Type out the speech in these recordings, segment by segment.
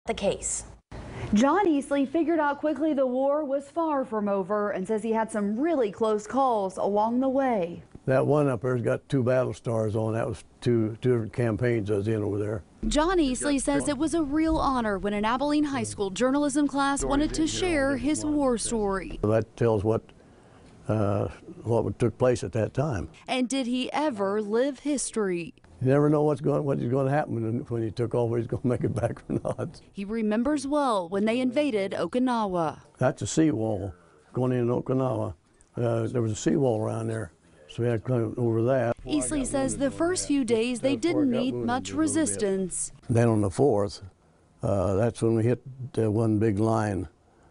the case. John Iseli figured out quickly the war was far from over and says he had some really close calls along the way. That one up there's got 2 battle stars on. That was two different campaigns I was in over there. John Iseli says it was a real honor when an Abilene High School journalism class wanted to share his war story. That tells what took place at that time. And did he ever live history? You never know what's going to happen when he took off, whether he's going to make it back or not. He remembers well when they invaded Okinawa. That's a seawall going in Okinawa. There was a seawall around there, so we had to climb over that. Iseli says the first few days they didn't meet much resistance. Then on the 4th, that's when we hit one big line,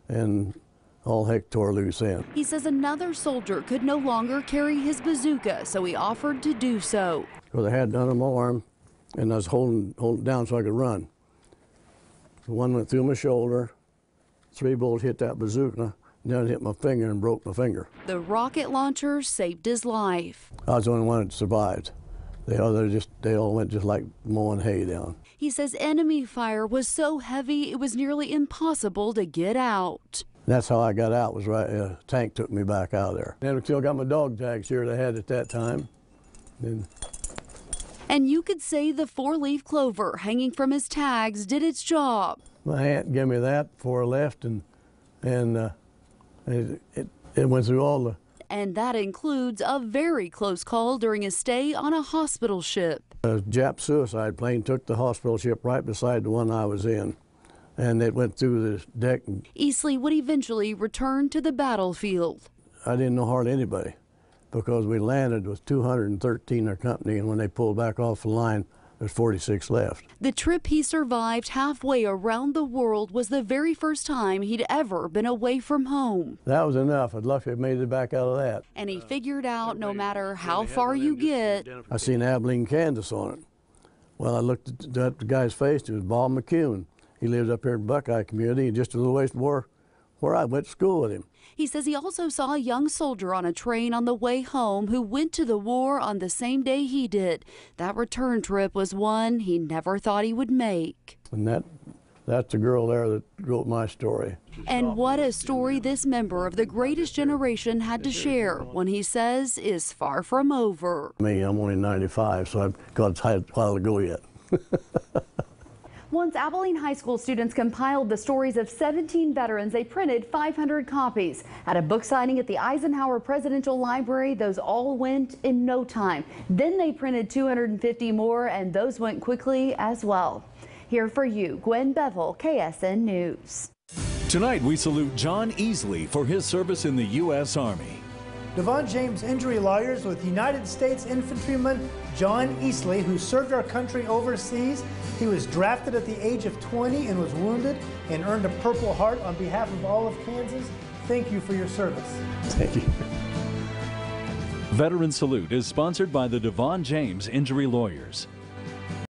and all heck tore loose then. He says another soldier could no longer carry his bazooka, so he offered to do so. Because I had it under my arm, and I was holding it down so I could run. So one went through my shoulder, 3 bullets hit that bazooka, and then it hit my finger and broke my finger. The rocket launcher saved his life. I was the only one that survived. They all went just like mowing hay down. He says enemy fire was so heavy it was nearly impossible to get out. That's how I got out, was right, a tank took me back out of there. And I still got my dog tags here that I had at that time. And you could say the 4-leaf clover hanging from his tags did its job. My aunt gave me that before I left, and it went through all the... And that includes a very close call during a stay on a hospital ship. A Jap suicide plane took the hospital ship right beside the one I was in, and it went through the deck. Iseli would eventually return to the battlefield. I didn't know hardly anybody because we landed with 213 in our company, and when they pulled back off the line, there's 46 left. The trip he survived halfway around the world was the very first time he'd ever been away from home. That was enough. I'd lucky I made it back out of that. And he figured out no matter how far you get. I seen Abilene, Kansas on it. Well, I looked at the guy's face. It was Bob McCune. He lived up here in Buckeye community, just a little ways from where I went to school with him. He says he also saw a young soldier on a train on the way home who went to the war on the same day he did. That return trip was one he never thought he would make. And that's the girl there that wrote my story. And what a story this member of the greatest generation had to share, one he says is far from over. I'm only 95, so I've got a while to go yet. Once Abilene High School students compiled the stories of 17 veterans, they printed 500 copies. At a book signing at the Eisenhower Presidential Library, those all went in no time. Then they printed 250 more, and those went quickly as well. Here for you, Gwen Bevel, KSN News. Tonight we salute John Iseli for his service in the U.S. Army. DeVaughn James Injury Lawyers with United States Infantryman John Iseli, who served our country overseas. He was drafted at the age of 20 and was wounded and earned a Purple Heart on behalf of all of Kansas. Thank you for your service. Thank you. Veteran Salute is sponsored by the DeVaughn James Injury Lawyers.